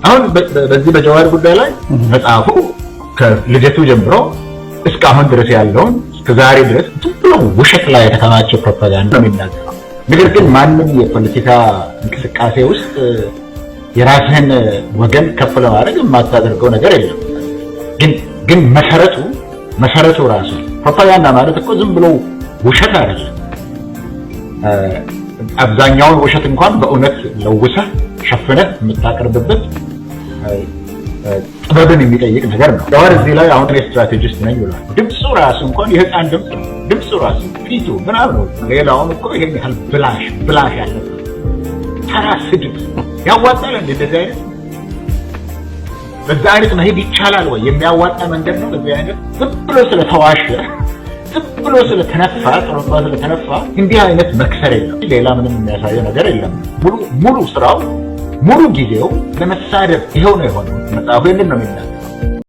አሁን በዚህ በጀዋር ጉዳይ ላይ መጽሐፉ ከልደቱ ጀምሮ እስካሁን ድረስ ያለውን እስከዛሬ ድረስ ዝም ብሎ ውሸት ላይ የተከማቸ ፕሮፓጋንዳ ነው የሚናገረው። ነገር ግን ማንም የፖለቲካ እንቅስቃሴ ውስጥ የራስህን ወገን ከፍ ለማድረግ የማታደርገው ነገር የለም። ግን መሰረቱ ራሱ ፕሮፓጋንዳ ማለት እኮ ዝም ብሎ ውሸት አይደለም። አብዛኛውን ውሸት እንኳን በእውነት ለውሰህ ሸፍነህ የምታቀርብበት ጥበብን የሚጠይቅ ነገር ነው። ጀዋር እዚህ ላይ አሁን ስትራቴጂስት ነኝ ብሏል። ድምፁ ራሱ እንኳን የህፃን ድምፅ ነው። ድምፁ ራሱ ፊቱ ምናምን ነው። ሌላውን እኮ ይሄን ያህል ብላሽ ያለበት ተራ ስድብ ያዋጣል እንዴ? በዛ አይነት መሄድ ይቻላል ወይ? የሚያዋጣ መንገድ ነው በዚህ አይነት? ዝም ብሎ ስለተዋሸ ዝም ብሎ ስለተነፋ ጥሩባ ስለተነፋ እንዲህ አይነት መክሰር የለም። ሌላ ምንም የሚያሳየው ነገር የለም። ሙሉ ስራው ሙሉ ጊዜው ለመሳደብ ይሄው ነው የሆነው። መጽሐፉ ይሄንን ነው የሚናገረው።